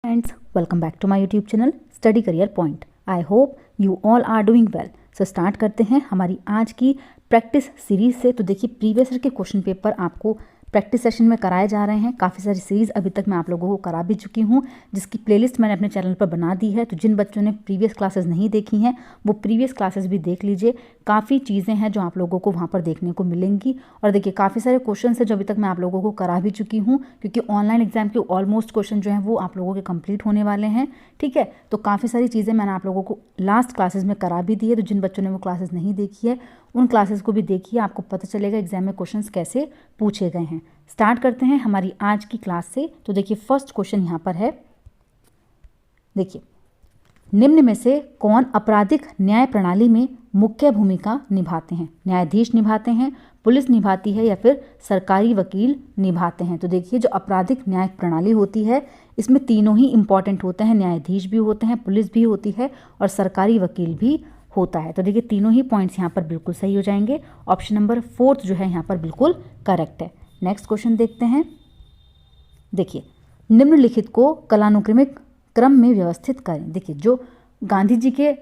Friends, welcome back to my YouTube channel Study Career Point. I hope you all are doing well. So start करते हैं हमारी आज की practice series से। तो देखिए प्रीवियस ईयर के क्वेश्चन पेपर आपको प्रैक्टिस सेशन में कराए जा रहे हैं। काफ़ी सारी सीरीज़ अभी तक मैं आप लोगों को करा भी चुकी हूँ, जिसकी प्लेलिस्ट मैंने अपने चैनल पर बना दी है। तो जिन बच्चों ने प्रीवियस क्लासेस नहीं देखी हैं वो प्रीवियस क्लासेस भी देख लीजिए। काफ़ी चीज़ें हैं जो आप लोगों को वहाँ पर देखने को मिलेंगी। और देखिए काफ़ी सारे क्वेश्चन हैं जो अभी तक मैं आप लोगों को करा भी चुकी हूँ, क्योंकि ऑनलाइन एग्जाम के ऑलमोस्ट क्वेश्चन जो हैं वो आप लोगों के कंप्लीट होने वाले हैं। ठीक है, तो काफ़ी सारी चीज़ें मैंने आप लोगों को लास्ट क्लासेस में करा भी दी है। तो जिन बच्चों ने वो क्लासेस नहीं देखी है उन क्लासेस को भी देखिए, आपको पता चलेगा एग्जाम में क्वेश्चंस कैसे पूछे गए हैं। स्टार्ट करते हैं हमारी आज की क्लास से। तो देखिए फर्स्ट क्वेश्चन यहाँ पर है, देखिए निम्न में से कौन आपराधिक न्याय प्रणाली में मुख्य भूमिका निभाते हैं? न्यायाधीश निभाते हैं, पुलिस निभाती है या फिर सरकारी वकील निभाते हैं? तो देखिए जो आपराधिक न्याय प्रणाली होती है इसमें तीनों ही इंपॉर्टेंट होते हैं। न्यायाधीश भी होते हैं, पुलिस भी होती है और सरकारी वकील भी होता है। तो देखिए तीनों ही पॉइंट्स यहाँ पर बिल्कुल सही हो जाएंगे। ऑप्शन नंबर 4 जो है यहाँ पर बिल्कुल करेक्ट है। नेक्स्ट क्वेश्चन देखते हैं। देखिए निम्नलिखित को कालानुक्रमिक क्रम में व्यवस्थित करें। देखिए जो गांधी जी के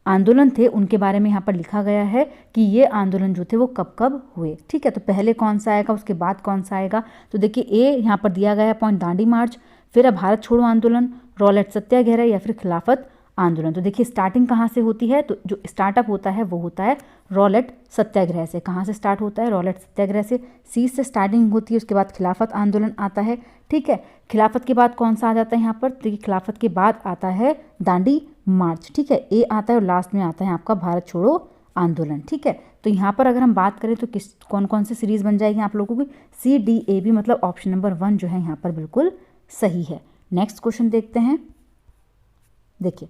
आंदोलन थे उनके बारे में यहाँ पर लिखा गया है कि ये आंदोलन जो थे वो कब कब हुए। ठीक है, तो पहले कौन सा आएगा, उसके बाद कौन सा आएगा? तो देखिए ए यहाँ पर दिया गया है पॉइंट दांडी मार्च, फिर है भारत छोड़ो आंदोलन, रॉलेट सत्याग्रह या फिर खिलाफत आंदोलन। तो देखिए स्टार्टिंग कहाँ से होती है? तो जो स्टार्टअप होता है वो होता है रॉलेट सत्याग्रह से। कहाँ से स्टार्ट होता है? रॉलेट सत्याग्रह से। सी से स्टार्टिंग होती है, उसके बाद खिलाफत आंदोलन आता है। ठीक है, खिलाफत के बाद कौन सा आ जाता है यहाँ पर? देखिए खिलाफत के बाद आता है दांडी मार्च। ठीक है, ए आता है और लास्ट में आता है आपका भारत छोड़ो आंदोलन। ठीक है, तो यहाँ पर अगर हम बात करें तो किस कौन कौन सी सीरीज बन जाएगी आप लोगों की? सी डी ए बी, मतलब ऑप्शन नंबर 1 जो है यहाँ पर बिल्कुल सही है। नेक्स्ट क्वेश्चन देखते हैं। देखिए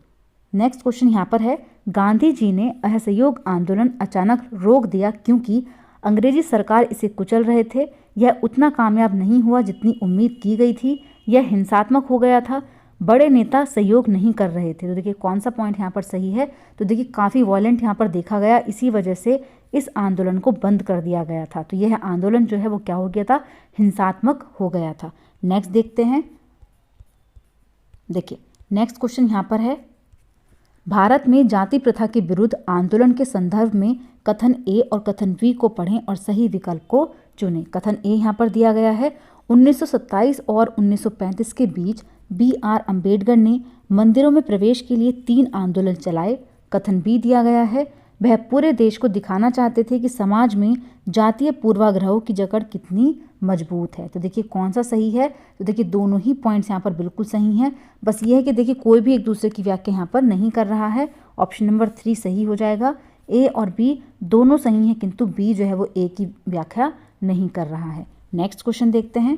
नेक्स्ट क्वेश्चन यहाँ पर है, गांधी जी ने असहयोग आंदोलन अचानक रोक दिया क्योंकि अंग्रेजी सरकार इसे कुचल रहे थे। यह उतना कामयाब नहीं हुआ जितनी उम्मीद की गई थी। यह हिंसात्मक हो गया था। बड़े नेता सहयोग नहीं कर रहे थे। तो देखिए कौन सा पॉइंट यहाँ पर सही है? तो देखिए काफ़ी वॉयलेंट यहाँ पर देखा गया, इसी वजह से इस आंदोलन को बंद कर दिया गया था। तो यह आंदोलन जो है वो क्या हो गया था? हिंसात्मक हो गया था। नेक्स्ट देखते हैं। देखिए नेक्स्ट क्वेश्चन यहाँ पर है, भारत में जाति प्रथा के विरुद्ध आंदोलन के संदर्भ में कथन ए और कथन बी को पढ़ें और सही विकल्प को चुनें। कथन ए यहाँ पर दिया गया है, 1927 और 1935 के बीच B.R. अम्बेडकर ने मंदिरों में प्रवेश के लिए 3 आंदोलन चलाए। कथन बी दिया गया है, वह पूरे देश को दिखाना चाहते थे कि समाज में जातीय पूर्वाग्रहों की जकड़ कितनी मजबूत है। तो देखिए कौन सा सही है? तो देखिए दोनों ही पॉइंट्स यहाँ पर बिल्कुल सही हैं। बस ये है कि देखिए कोई भी एक दूसरे की व्याख्या यहाँ पर नहीं कर रहा है। ऑप्शन नंबर 3 सही हो जाएगा। ए और बी दोनों सही हैं, किंतु बी जो है वो ए की व्याख्या नहीं कर रहा है। नेक्स्ट क्वेश्चन देखते हैं।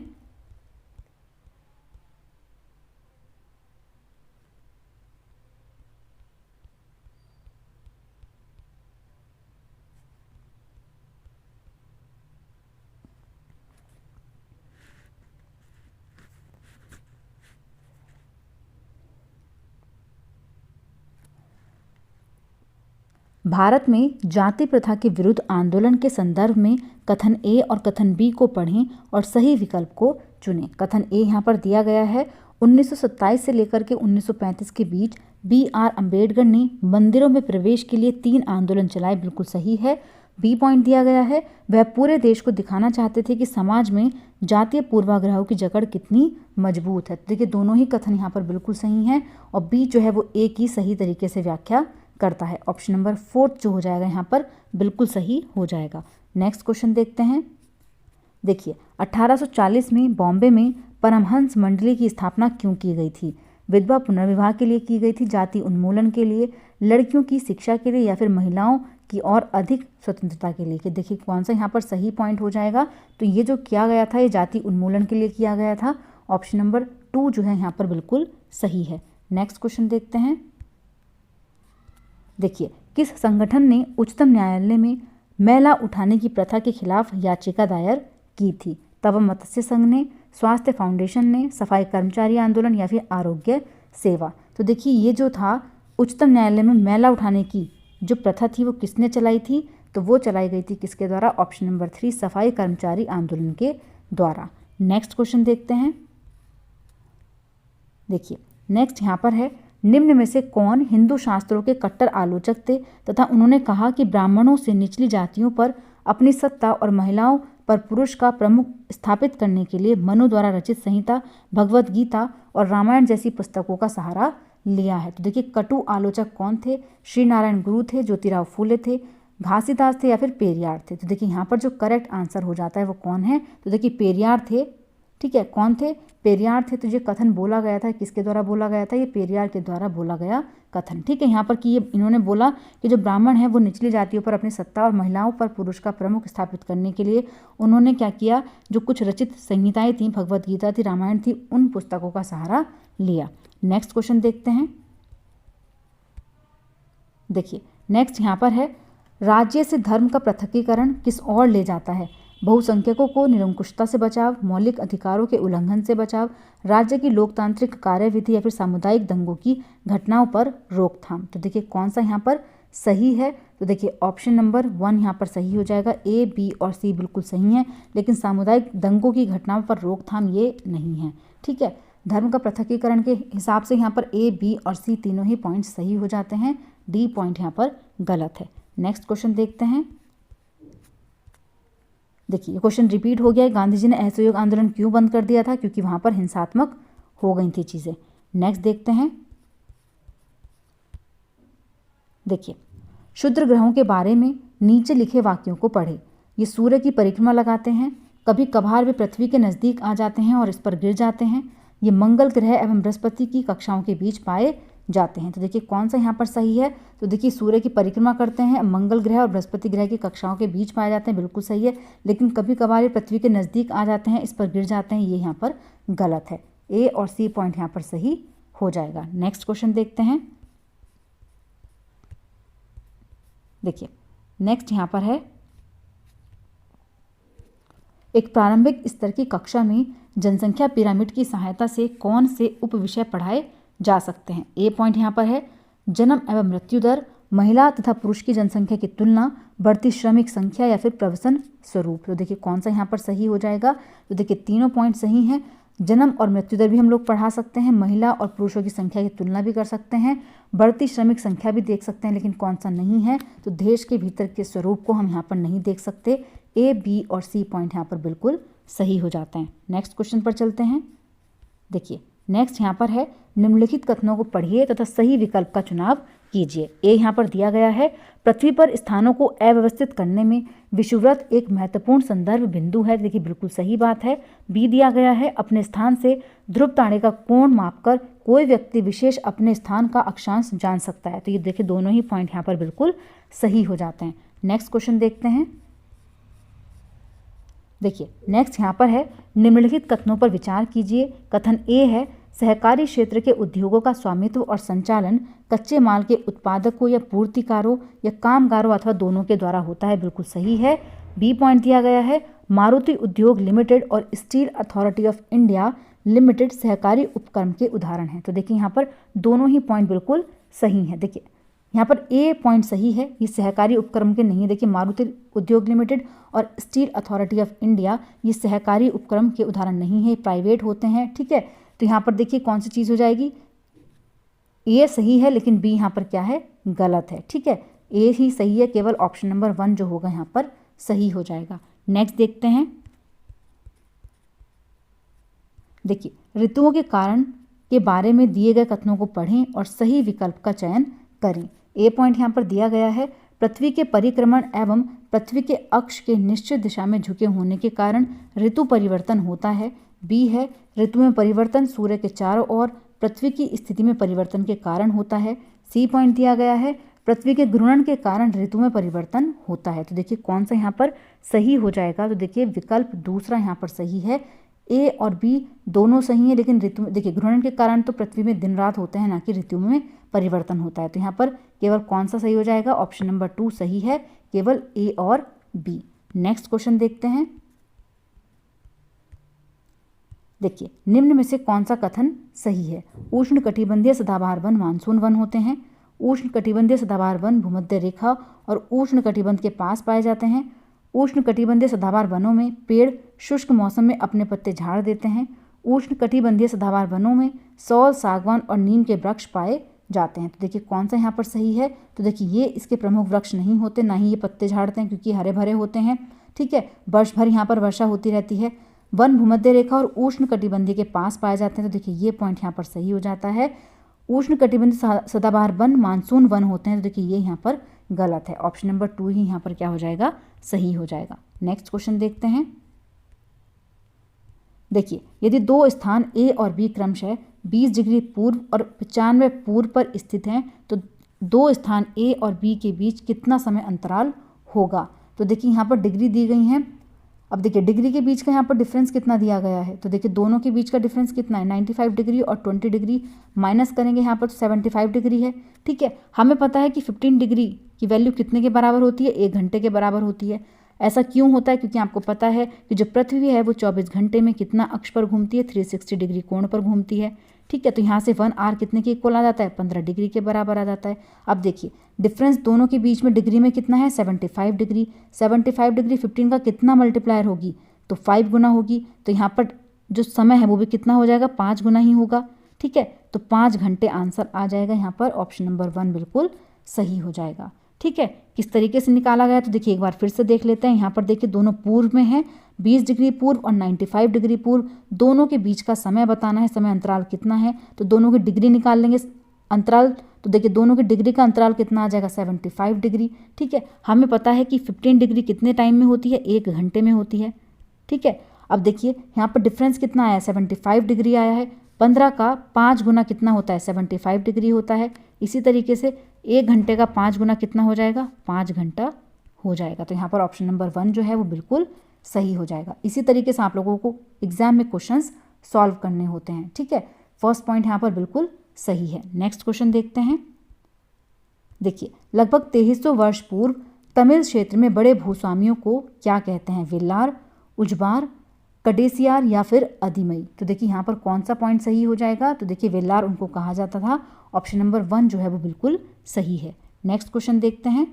भारत में जाति प्रथा के विरुद्ध आंदोलन के संदर्भ में कथन ए और कथन बी को पढ़ें और सही विकल्प को चुनें। कथन ए यहाँ पर दिया गया है, 1927 से लेकर के 1935 के बीच B.R. अम्बेडकर ने मंदिरों में प्रवेश के लिए 3 आंदोलन चलाए। बिल्कुल सही है। बी पॉइंट दिया गया है, वह पूरे देश को दिखाना चाहते थे कि समाज में जातीय पूर्वाग्रहों की जकड़ कितनी मजबूत है। तो देखिए दोनों ही कथन यहाँ पर बिल्कुल सही हैं और बी जो है वो ए की सही तरीके से व्याख्या करता है। ऑप्शन नंबर 4 जो हो जाएगा यहाँ पर बिल्कुल सही हो जाएगा। नेक्स्ट क्वेश्चन देखते हैं। देखिए 1840 में बॉम्बे में परमहंस मंडली की स्थापना क्यों की गई थी? विधवा पुनर्विवाह के लिए की गई थी, जाति उन्मूलन के लिए, लड़कियों की शिक्षा के लिए या फिर महिलाओं की और अधिक स्वतंत्रता के लिए? कि देखिए कौन सा यहाँ पर सही पॉइंट हो जाएगा? तो ये जो किया गया था ये जाति उन्मूलन के लिए किया गया था। ऑप्शन नंबर 2 जो है यहाँ पर बिल्कुल सही है। नेक्स्ट क्वेश्चन देखते हैं। देखिए किस संगठन ने उच्चतम न्यायालय में मैला उठाने की प्रथा के खिलाफ याचिका दायर की थी? तब मत्स्य संघ ने, स्वास्थ्य फाउंडेशन ने, सफाई कर्मचारी आंदोलन या फिर आरोग्य सेवा? तो देखिए ये जो था उच्चतम न्यायालय में मैला उठाने की जो प्रथा थी वो किसने चलाई थी? तो वो चलाई गई थी किसके द्वारा? ऑप्शन नंबर 3 सफाई कर्मचारी आंदोलन के द्वारा। नेक्स्ट क्वेश्चन देखते हैं। देखिए नेक्स्ट यहाँ पर है, निम्न में से कौन हिंदू शास्त्रों के कट्टर आलोचक थे तथा उन्होंने कहा कि ब्राह्मणों से निचली जातियों पर अपनी सत्ता और महिलाओं पर पुरुष का प्रमुख स्थापित करने के लिए मनु द्वारा रचित संहिता, भगवत गीता और रामायण जैसी पुस्तकों का सहारा लिया है। तो देखिए कटु आलोचक कौन थे? श्री नारायण गुरु थे, ज्योतिराव फूले थे, घासीदास थे या फिर पेरियार थे। तो देखिए यहाँ पर जो करेक्ट आंसर हो जाता है वो कौन है? तो देखिए पेरियार थे। ठीक है, कौन थे? पेरियार थे। तो ये कथन बोला गया था, किसके द्वारा बोला गया था? ये पेरियार के द्वारा बोला गया कथन। ठीक है, यहाँ पर कि ये इन्होंने बोला कि जो ब्राह्मण है वो निचली जातियों पर अपनी सत्ता और महिलाओं पर पुरुष का प्रमुख स्थापित करने के लिए उन्होंने क्या किया, जो कुछ रचित संहिताएं थी, भगवत गीता थी, रामायण थी, उन पुस्तकों का सहारा लिया। नेक्स्ट क्वेश्चन देखते हैं। देखिए नेक्स्ट यहाँ पर है, राज्य से धर्म का पृथकीकरण किस ओर ले जाता है? बहुसंख्यकों को निरंकुशता से बचाव, मौलिक अधिकारों के उल्लंघन से बचाव, राज्य की लोकतांत्रिक कार्यविधि या फिर सामुदायिक दंगों की घटनाओं पर रोकथाम। तो देखिए कौन सा यहाँ पर सही है? तो देखिए ऑप्शन नंबर 1 यहाँ पर सही हो जाएगा। ए, बी और सी बिल्कुल सही हैं, लेकिन सामुदायिक दंगों की घटनाओं पर रोकथाम ये नहीं है। ठीक है, धर्म का पृथकीकरण के हिसाब से यहाँ पर ए, बी और सी तीनों ही पॉइंट सही हो जाते हैं। डी पॉइंट यहाँ पर गलत है। नेक्स्ट क्वेश्चन देखते हैं। देखिए ये क्वेश्चन रिपीट हो गया है। गांधी जी ने असहयोग आंदोलन क्यों बंद कर दिया था? क्योंकि वहां पर हिंसात्मक हो गई थी चीजें। नेक्स्ट देखते हैं। देखिए क्षुद्र ग्रहों के बारे में नीचे लिखे वाक्यों को पढ़े। ये सूर्य की परिक्रमा लगाते हैं, कभी कभार वे पृथ्वी के नजदीक आ जाते हैं और इस पर गिर जाते हैं। ये मंगल ग्रह एवं बृहस्पति की कक्षाओं के बीच पाए जाते हैं। तो देखिए कौन सा यहाँ पर सही है? तो देखिए सूर्य की परिक्रमा करते हैं, मंगल ग्रह और बृहस्पति ग्रह की कक्षाओं के बीच पाए जाते हैं, बिल्कुल सही है। लेकिन कभी कभार ये पृथ्वी के नज़दीक आ जाते हैं, इस पर गिर जाते हैं, ये यहाँ पर गलत है। ए और सी पॉइंट यहाँ पर सही हो जाएगा। नेक्स्ट क्वेश्चन देखते हैं। देखिए नेक्स्ट यहाँ पर है, एक प्रारंभिक स्तर की कक्षा में जनसंख्या पिरामिड की सहायता से कौन से उप विषय पढ़ाए जा सकते हैं? ए पॉइंट यहाँ पर है, जन्म एवं मृत्यु दर, महिला तथा पुरुष की जनसंख्या की तुलना, बढ़ती श्रमिक संख्या या फिर प्रवसन स्वरूप। तो देखिए कौन सा यहाँ पर सही हो जाएगा? तो देखिए तीनों पॉइंट सही हैं। जन्म और मृत्यु दर भी हम लोग पढ़ा सकते हैं, महिला और पुरुषों की संख्या की तुलना भी कर सकते हैं, बढ़ती श्रमिक संख्या भी देख सकते हैं, लेकिन कौन सा नहीं है? तो देश के भीतर के स्वरूप को हम यहाँ पर नहीं देख सकते। ए, बी और सी पॉइंट यहाँ पर बिल्कुल सही हो जाते हैं। नेक्स्ट क्वेश्चन पर चलते हैं। देखिए नेक्स्ट यहाँ पर है, निम्नलिखित कथनों को पढ़िए तथा सही विकल्प का चुनाव कीजिए। ए यहाँ पर दिया गया है, पृथ्वी पर स्थानों को अव्यवस्थित करने में विषुववृत्त एक महत्वपूर्ण संदर्भ बिंदु है। देखिए बिल्कुल सही बात है। बी दिया गया है, अपने स्थान से ध्रुव तारे का कोण मापकर कोई व्यक्ति विशेष अपने स्थान का अक्षांश जान सकता है। तो ये देखिए दोनों ही पॉइंट यहाँ पर बिल्कुल सही हो जाते हैं। नेक्स्ट क्वेश्चन देखते हैं। देखिए नेक्स्ट यहाँ पर है, निम्नलिखित कथनों पर विचार कीजिए। कथन ए है, सहकारी क्षेत्र के उद्योगों का स्वामित्व और संचालन कच्चे माल के उत्पादकों या पूर्तिकारों या कामगारों अथवा दोनों के द्वारा होता है। बिल्कुल सही है। बी पॉइंट दिया गया है, मारुति उद्योग लिमिटेड और steel authority of India limited सहकारी उपक्रम के उदाहरण हैं। तो देखिए यहाँ पर दोनों ही पॉइंट बिल्कुल सही हैं। देखिए यहाँ पर ए पॉइंट सही है, ये सहकारी उपक्रम के नहीं है। देखिए मारुति उद्योग लिमिटेड और स्टील अथॉरिटी ऑफ इंडिया ये सहकारी उपक्रम के उदाहरण नहीं है, प्राइवेट होते हैं। ठीक है, तो यहाँ पर देखिए कौन सी चीज़ हो जाएगी? ए सही है, लेकिन बी यहाँ पर क्या है? गलत है। ठीक है, ए ही सही है, केवल ऑप्शन नंबर 1 जो होगा यहाँ पर सही हो जाएगा। नेक्स्ट देखते हैं। देखिए ऋतुओं के कारण के बारे में दिए गए कथनों को पढ़ें और सही विकल्प का चयन करें। ए पॉइंट यहाँ पर दिया गया है, पृथ्वी के परिक्रमण एवं पृथ्वी के अक्ष के निश्चित दिशा में झुके होने के कारण ऋतु परिवर्तन होता है। बी है, ऋतु में परिवर्तन सूर्य के चारों ओर पृथ्वी की स्थिति में परिवर्तन के कारण होता है। सी पॉइंट दिया गया है, पृथ्वी के घूर्णन के कारण ऋतु में परिवर्तन होता है। तो देखिए कौन सा यहाँ पर सही हो जाएगा? तो देखिए विकल्प दूसरा यहाँ पर सही है। ए और बी दोनों सही है, लेकिन ऋतु में देखिए घूर्णन के कारण तो पृथ्वी में दिन रात होते हैं, ना कि ऋतु में परिवर्तन होता है। तो यहाँ पर केवल कौन सा सही हो जाएगा? ऑप्शन नंबर 2 सही है, केवल ए और बी। नेक्स्ट क्वेश्चन देखते हैं। देखिए निम्न में से कौन सा कथन सही है? उष्ण कटिबंधीय सदाबहार वन मानसून वन होते हैं। उष्ण कटिबंधीय सदाबहार वन भूमध्य रेखा और उष्ण कटिबंध के पास पाए जाते हैं। उष्ण कटिबंधीय सदाबहार वनों में पेड़ शुष्क मौसम में अपने पत्ते झाड़ देते हैं। उष्णकटिबंधीय सदाबहार वनों में सौल, सागवान और नीम के वृक्ष पाए जाते हैं। तो देखिए कौन सा यहाँ पर सही है, तो देखिए ये इसके प्रमुख वृक्ष नहीं होते, ना ही ये पत्ते झाड़ते हैं क्योंकि हरे भरे होते हैं। ठीक है, वर्ष भर यहाँ पर वर्षा होती रहती है। वन भूमध्य रेखा और उष्णकटिबंधीय के पास पाए जाते हैं। तो देखिए ये पॉइंट यहाँ पर सही हो जाता है। उष्णकटिबंधीय सदाबहार वन मानसून वन होते हैं। तो देखिए ये यहाँ पर गलत है, ऑप्शन नंबर 2 ही यहाँ पर क्या हो जाएगा, सही हो जाएगा। नेक्स्ट क्वेश्चन देखते हैं। देखिए यदि दो स्थान ए और बी क्रमशः 20 डिग्री पूर्व और 95 पूर्व पर स्थित हैं तो दो स्थान ए और बी के बीच कितना समय अंतराल होगा। तो देखिए यहाँ पर डिग्री दी गई हैं। अब देखिए डिग्री के बीच का यहाँ पर डिफरेंस कितना दिया गया है, तो देखिए दोनों के बीच का डिफरेंस कितना है, 95 डिग्री और 20 डिग्री माइनस करेंगे यहाँ पर तो 75 डिग्री है। ठीक है, हमें पता है कि 15 डिग्री की वैल्यू कितने के बराबर होती है, 1 घंटे के बराबर होती है। ऐसा क्यों होता है, क्योंकि आपको पता है कि जो पृथ्वी है वो 24 घंटे में कितना अक्ष पर घूमती है, 360 डिग्री कोण पर घूमती है। ठीक है, तो यहाँ से 1 आवर कितने के इक्वल आ जाता है, 15 डिग्री के बराबर आ जाता है। अब देखिए डिफरेंस दोनों के बीच में डिग्री में कितना है, 75 डिग्री। 75 डिग्री 15 का कितना मल्टीप्लायर होगी, तो 5 गुना होगी। तो यहाँ पर जो समय है वो भी कितना हो जाएगा, 5 गुना ही होगा। ठीक है, तो 5 घंटे आंसर आ जाएगा यहाँ पर, ऑप्शन नंबर 1 बिल्कुल सही हो जाएगा। ठीक है, किस तरीके से निकाला गया, तो देखिए एक बार फिर से देख लेते हैं। यहाँ पर देखिए दोनों पूर्व में हैं, 20 डिग्री पूर्व और 95 डिग्री पूर्व, दोनों के बीच का समय बताना है, समय अंतराल कितना है, तो दोनों की डिग्री निकाल लेंगे अंतराल। तो देखिए दोनों की डिग्री का अंतराल कितना आ जाएगा, 75 डिग्री। ठीक है, हमें पता है कि 15 डिग्री कितने टाइम में होती है, 1 घंटे में होती है। ठीक है, अब देखिए यहाँ पर डिफरेंस कितना आया, 75 डिग्री आया है। 15 का 5 गुना कितना होता है, 75 डिग्री होता है। इसी तरीके से 1 घंटे का 5 गुना कितना हो जाएगा, 5 घंटा हो जाएगा। तो यहाँ पर ऑप्शन नंबर 1 जो है वो बिल्कुल सही हो जाएगा। इसी तरीके से आप लोगों को एग्जाम में क्वेश्चंस सॉल्व करने होते हैं। ठीक है, फर्स्ट पॉइंट यहाँ पर बिल्कुल सही है। नेक्स्ट क्वेश्चन देखते हैं। देखिए लगभग 2300 वर्ष पूर्व तमिल क्षेत्र में बड़े भूस्वामियों को क्या कहते हैं, वेल्लार, उजबार, कडेसियार या फिर अधिमई। तो देखिए यहाँ पर कौन सा पॉइंट सही हो जाएगा, तो देखिए वेल्लार उनको कहा जाता था, ऑप्शन नंबर 1 जो है वो बिल्कुल सही है। नेक्स्ट क्वेश्चन देखते हैं।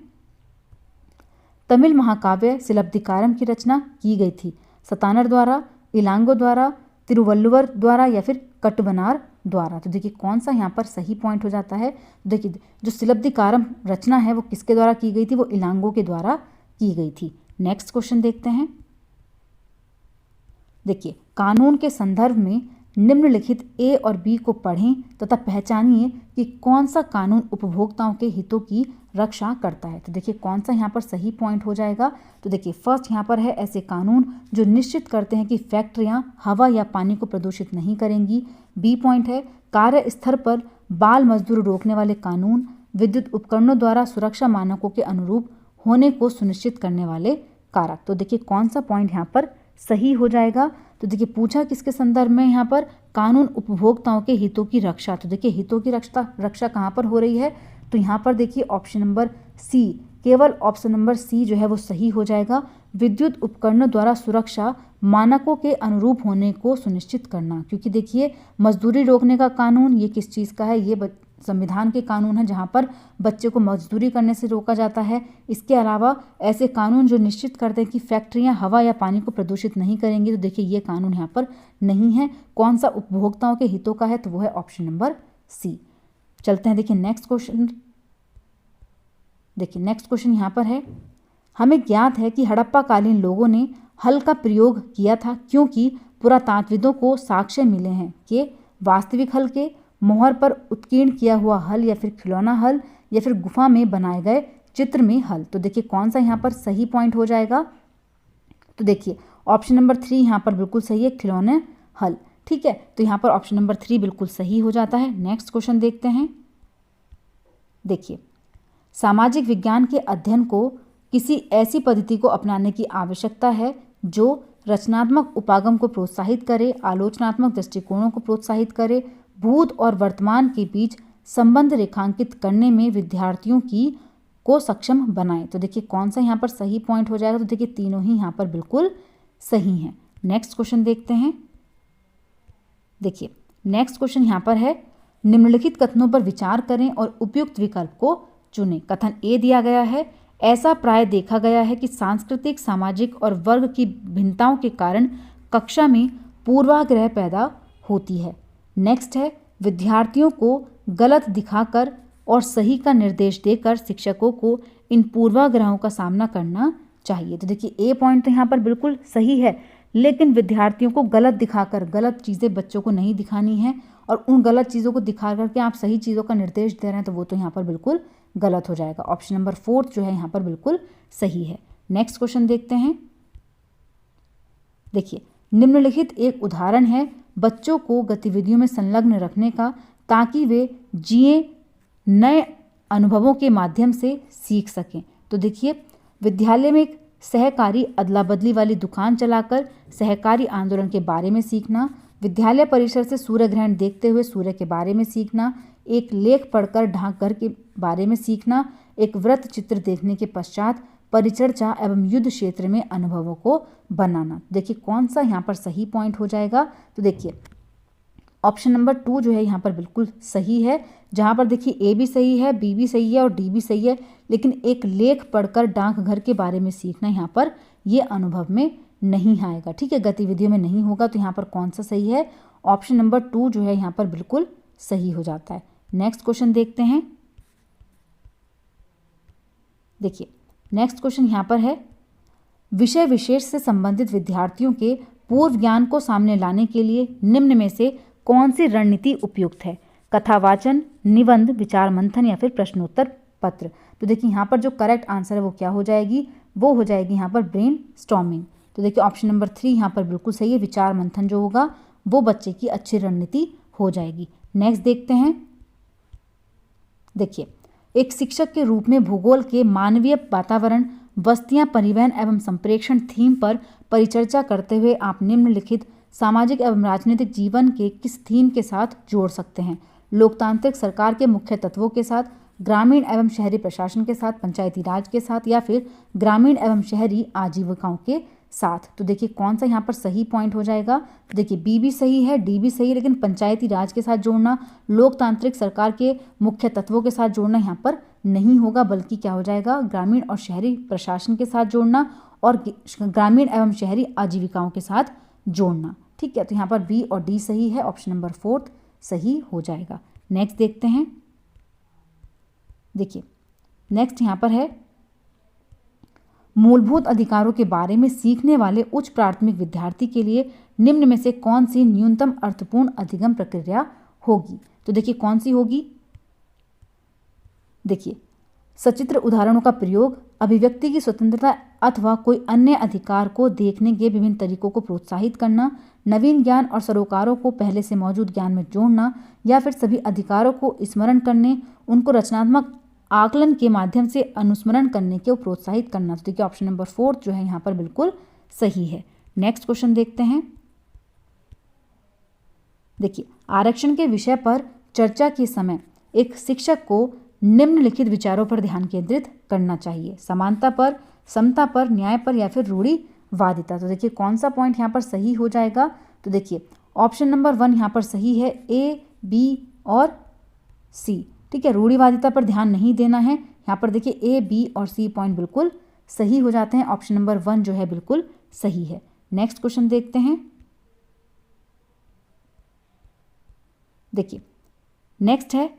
तमिल महाकाव्य शिलाब्धिकारम की रचना की गई थी सतानर द्वारा, इलांगो द्वारा, तिरुवल्लुवर द्वारा या फिर कटबनार द्वारा। तो देखिए कौन सा यहाँ पर सही पॉइंट हो जाता है, तो देखिए जो शिलाब्धिकारम रचना है वो किसके द्वारा की गई थी, वो इलांगो के द्वारा की गई थी। नेक्स्ट क्वेश्चन देखते हैं। देखिए कानून के संदर्भ में निम्नलिखित ए और बी को पढ़ें तथा पहचानिए कि कौन सा कानून उपभोक्ताओं के हितों की रक्षा करता है। तो देखिए कौन सा यहाँ पर सही पॉइंट हो जाएगा, तो देखिए फर्स्ट यहाँ पर है ऐसे कानून जो निश्चित करते हैं कि फैक्ट्रियाँ हवा या पानी को प्रदूषित नहीं करेंगी। बी पॉइंट है कार्यस्थल पर बाल मजदूर रोकने वाले कानून, विद्युत उपकरणों द्वारा सुरक्षा मानकों के अनुरूप होने को सुनिश्चित करने वाले कारक। तो देखिए कौन सा पॉइंट यहाँ पर सही हो जाएगा, तो देखिए पूछा किसके संदर्भ में, यहाँ पर कानून उपभोक्ताओं के हितों की रक्षा। तो देखिए हितों की रक्षा कहाँ पर हो रही है, तो यहाँ पर देखिए ऑप्शन नंबर सी, केवल ऑप्शन नंबर सी जो है वो सही हो जाएगा। विद्युत उपकरणों द्वारा सुरक्षा मानकों के अनुरूप होने को सुनिश्चित करना, क्योंकि देखिए मजदूरी रोकने का कानून ये किस चीज़ का है, ये संविधान के कानून है जहाँ पर बच्चे को मजदूरी करने से रोका जाता है। इसके अलावा ऐसे कानून जो निश्चित करते हैं कि फैक्ट्रियाँ हवा या पानी को प्रदूषित नहीं करेंगी, तो देखिए ये कानून यहाँ पर नहीं है। कौन सा उपभोक्ताओं के हितों का है, तो वो है ऑप्शन नंबर सी। चलते हैं देखिए नेक्स्ट क्वेश्चन। देखिए नेक्स्ट क्वेश्चन यहाँ पर है, हमें ज्ञात है कि हड़प्पा कालीन लोगों ने हल का प्रयोग किया था क्योंकि पुरातात्विदों को साक्ष्य मिले हैं कि वास्तविक हल के, मोहर पर उत्कीर्ण किया हुआ हल या फिर खिलौना हल या फिर गुफा में बनाए गए चित्र में हल। तो देखिए कौन सा यहाँ पर सही पॉइंट हो जाएगा, तो देखिए ऑप्शन नंबर 3 यहाँ पर बिल्कुल सही है, खिलौने हल। ठीक है, तो यहाँ पर ऑप्शन नंबर 3 बिल्कुल सही हो जाता है। नेक्स्ट क्वेश्चन देखते हैं। देखिए सामाजिक विज्ञान के अध्ययन को किसी ऐसी पद्धति को अपनाने की आवश्यकता है जो रचनात्मक उपागम को प्रोत्साहित करे, आलोचनात्मक दृष्टिकोणों को प्रोत्साहित करे, भूत और वर्तमान के बीच संबंध रेखांकित करने में विद्यार्थियों को सक्षम बनाए। तो देखिए कौन सा यहाँ पर सही पॉइंट हो जाएगा, तो देखिए तीनों ही यहाँ पर बिल्कुल सही हैं। नेक्स्ट क्वेश्चन देखते हैं। देखिए नेक्स्ट क्वेश्चन यहाँ पर है, निम्नलिखित कथनों पर विचार करें और उपयुक्त विकल्प को चुनें। कथन ए दिया गया है, ऐसा प्राय देखा गया है कि सांस्कृतिक, सामाजिक और वर्ग की भिन्नताओं के कारण कक्षा में पूर्वाग्रह पैदा होती है। नेक्स्ट है, विद्यार्थियों को गलत दिखाकर और सही का निर्देश देकर शिक्षकों को इन पूर्वाग्रहों का सामना करना चाहिए। तो देखिए ए पॉइंट तो यहाँ पर बिल्कुल सही है, लेकिन विद्यार्थियों को गलत दिखाकर गलत चीज़ें बच्चों को नहीं दिखानी है और उन गलत चीज़ों को दिखा करके आप सही चीज़ों का निर्देश दे रहे हैं तो वो तो यहाँ पर बिल्कुल गलत हो जाएगा। ऑप्शन नंबर 4 जो है यहाँ पर बिल्कुल सही है। नेक्स्ट क्वेश्चन देखते हैं। देखिए, निम्नलिखित एक उदाहरण है बच्चों को गतिविधियों में संलग्न रखने का ताकि वे जिए नए अनुभवों के माध्यम से सीख सकें। तो देखिए, विद्यालय में एक सहकारी अदला बदली वाली दुकान चलाकर सहकारी आंदोलन के बारे में सीखना, विद्यालय परिसर से सूर्य ग्रहण देखते हुए सूर्य के बारे में सीखना, एक लेख पढ़कर डाकघर के बारे में सीखना, एक वृत्त चित्र देखने के पश्चात परिचर्चा एवं युद्ध क्षेत्र में अनुभवों को बनाना। देखिए कौन सा यहाँ पर सही पॉइंट हो जाएगा। तो देखिए ऑप्शन नंबर 2 जो है यहाँ पर बिल्कुल सही है, जहाँ पर देखिए ए भी सही है, बी भी सही है और डी भी सही है, लेकिन एक लेख पढ़कर डाकघर के बारे में सीखना यहाँ पर ये अनुभव में नहीं आएगा। ठीक है, गतिविधियों में नहीं होगा। तो यहाँ पर कौन सा सही है? ऑप्शन नंबर 2 जो है यहाँ पर बिल्कुल सही हो जाता है। नेक्स्ट क्वेश्चन देखते हैं। देखिए नेक्स्ट क्वेश्चन यहाँ पर है, विषय विशेष से संबंधित विद्यार्थियों के पूर्व ज्ञान को सामने लाने के लिए निम्न में से कौन सी रणनीति उपयुक्त है? कथावाचन, निबंध, विचार मंथन या फिर प्रश्नोत्तर पत्र। तो देखिए यहाँ पर जो करेक्ट आंसर है वो क्या हो जाएगी? वो हो जाएगी यहाँ पर ब्रेन स्टॉर्मिंग। तो देखिए ऑप्शन नंबर 3 यहाँ पर बिल्कुल सही है। विचार मंथन जो होगा वो बच्चे की अच्छी रणनीति हो जाएगी। नेक्स्ट देखते हैं। देखिए एक शिक्षक के रूप में भूगोल के मानवीय वातावरण, बस्तियां, परिवहन एवं संप्रेषण थीम पर परिचर्चा करते हुए आप निम्नलिखित सामाजिक एवं राजनीतिक जीवन के किस थीम के साथ जोड़ सकते हैं? लोकतांत्रिक सरकार के मुख्य तत्वों के साथ, ग्रामीण एवं शहरी प्रशासन के साथ, पंचायती राज के साथ या फिर ग्रामीण एवं शहरी आजीविकाओं के साथ। तो देखिए कौन सा यहाँ पर सही पॉइंट हो जाएगा? तो देखिए बी भी सही है, डी भी सही है, लेकिन पंचायती राज के साथ जोड़ना, लोकतांत्रिक सरकार के मुख्य तत्वों के साथ जोड़ना यहाँ पर नहीं होगा, बल्कि क्या हो जाएगा? ग्रामीण और शहरी प्रशासन के साथ जोड़ना और ग्रामीण एवं शहरी आजीविकाओं के साथ जोड़ना। ठीक है, तो यहाँ पर बी और डी सही है। ऑप्शन नंबर 4 सही हो जाएगा। नेक्स्ट देखते हैं। देखिए नेक्स्ट यहाँ पर है, मूलभूत अधिकारों के बारे में सीखने वाले उच्च प्राथमिक विद्यार्थी के लिए निम्न में से कौन सी न्यूनतम अर्थपूर्ण अधिगम प्रक्रिया होगी? तो देखिए कौन सी होगी? देखिए सचित्र उदाहरणों का प्रयोग, अभिव्यक्ति की स्वतंत्रता अथवा कोई अन्य अधिकार को देखने के विभिन्न तरीकों को प्रोत्साहित करना, नवीन ज्ञान और सरोकारों को पहले से मौजूद ज्ञान में जोड़ना या फिर सभी अधिकारों को स्मरण करने, उनको रचनात्मक आकलन के माध्यम से अनुस्मरण करने को प्रोत्साहित करना। तो देखिए ऑप्शन नंबर 4 जो है यहाँ पर बिल्कुल सही है। नेक्स्ट क्वेश्चन देखते हैं। देखिए आरक्षण के विषय पर चर्चा के समय एक शिक्षक को निम्नलिखित विचारों पर ध्यान केंद्रित करना चाहिए: समानता पर, समता पर, न्याय पर या फिर रूढ़िवादिता। तो देखिए कौन सा पॉइंट यहाँ पर सही हो जाएगा? तो देखिए ऑप्शन नंबर 1 यहाँ पर सही है, ए, बी और सी। ठीक है, रूढ़िवादिता पर ध्यान नहीं देना है। यहाँ पर देखिए ए, बी और सी पॉइंट बिल्कुल सही हो जाते हैं। ऑप्शन नंबर 1 जो है बिल्कुल सही है। नेक्स्ट क्वेश्चन देखते हैं। देखिए नेक्स्ट है,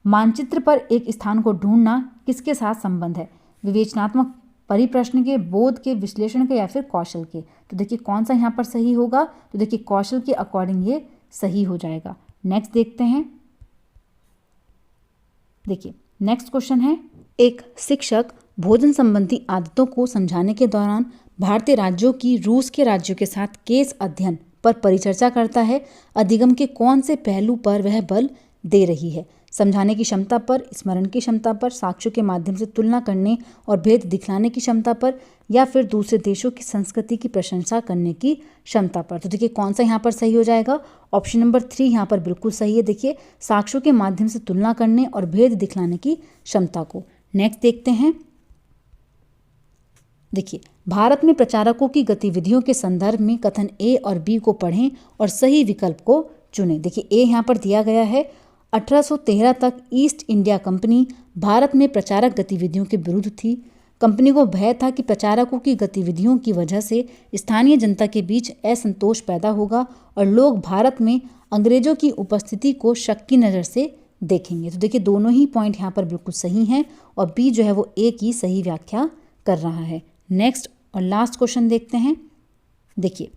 मानचित्र पर एक स्थान को ढूंढना किसके साथ संबंध है? विवेचनात्मक परिप्रश्न के, बोध के, विश्लेषण के या फिर कौशल के। तो देखिए कौन सा यहाँ पर सही होगा? तो देखिए कौशल के अकॉर्डिंग ये सही हो जाएगा। नेक्स्ट देखते हैं। देखिए नेक्स्ट क्वेश्चन है, एक शिक्षक भोजन संबंधी आदतों को समझाने के दौरान भारतीय राज्यों की रूस के राज्यों के साथ केस अध्ययन पर परिचर्चा करता है। अधिगम के कौन से पहलू पर वह बल दे रही है? समझाने की क्षमता पर, स्मरण की क्षमता पर, साक्ष्यों के माध्यम से तुलना करने और भेद दिखलाने की क्षमता पर या फिर दूसरे देशों की संस्कृति की प्रशंसा करने की क्षमता पर। तो देखिए कौन सा यहाँ पर सही हो जाएगा? ऑप्शन नंबर 3 यहाँ पर बिल्कुल सही है। देखिए साक्ष्यों के माध्यम से तुलना करने और भेद दिखलाने की क्षमता को। नेक्स्ट देखते हैं। देखिए भारत में प्रचारकों की गतिविधियों के संदर्भ में कथन ए और बी को पढ़ें और सही विकल्प को चुनें। देखिए ए यहाँ पर दिया गया है, 1813 तक ईस्ट इंडिया कंपनी भारत में प्रचारक गतिविधियों के विरुद्ध थी। कंपनी को भय था कि प्रचारकों की गतिविधियों की वजह से स्थानीय जनता के बीच असंतोष पैदा होगा और लोग भारत में अंग्रेजों की उपस्थिति को शक की नज़र से देखेंगे। तो देखिए दोनों ही पॉइंट यहाँ पर बिल्कुल सही हैं और बी जो है वो ए की सही व्याख्या कर रहा है। नेक्स्ट और लास्ट क्वेश्चन देखते हैं। देखिए,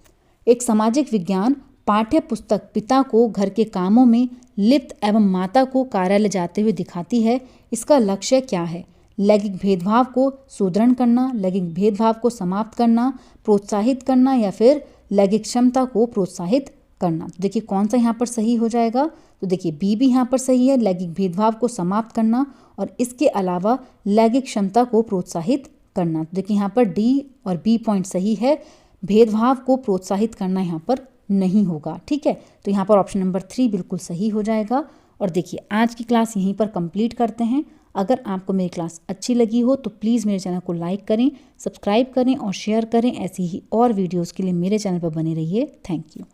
एक सामाजिक विज्ञान पाठ्य पुस्तक पिता को घर के कामों में लिप्त एवं माता को कार्यालय जाते हुए दिखाती है। इसका लक्ष्य क्या है? लैंगिक भेदभाव को सुदृढ़ करना, लैंगिक भेदभाव को समाप्त करना, प्रोत्साहित करना या फिर लैंगिक क्षमता को प्रोत्साहित करना। तो देखिए कौन सा यहाँ पर सही हो जाएगा? तो देखिए बी भी यहाँ पर सही है, लैंगिक भेदभाव को समाप्त करना और इसके अलावा लैंगिक क्षमता को प्रोत्साहित करना। तो देखिए यहाँ पर डी और बी पॉइंट सही है, भेदभाव को प्रोत्साहित करना यहाँ पर नहीं होगा। ठीक है, तो यहाँ पर ऑप्शन नंबर 3 बिल्कुल सही हो जाएगा। और देखिए आज की क्लास यहीं पर कंप्लीट करते हैं। अगर आपको मेरी क्लास अच्छी लगी हो तो प्लीज़ मेरे चैनल को लाइक करें, सब्सक्राइब करें और शेयर करें। ऐसी ही और वीडियोज़ के लिए मेरे चैनल पर बने रहिए। Thank you.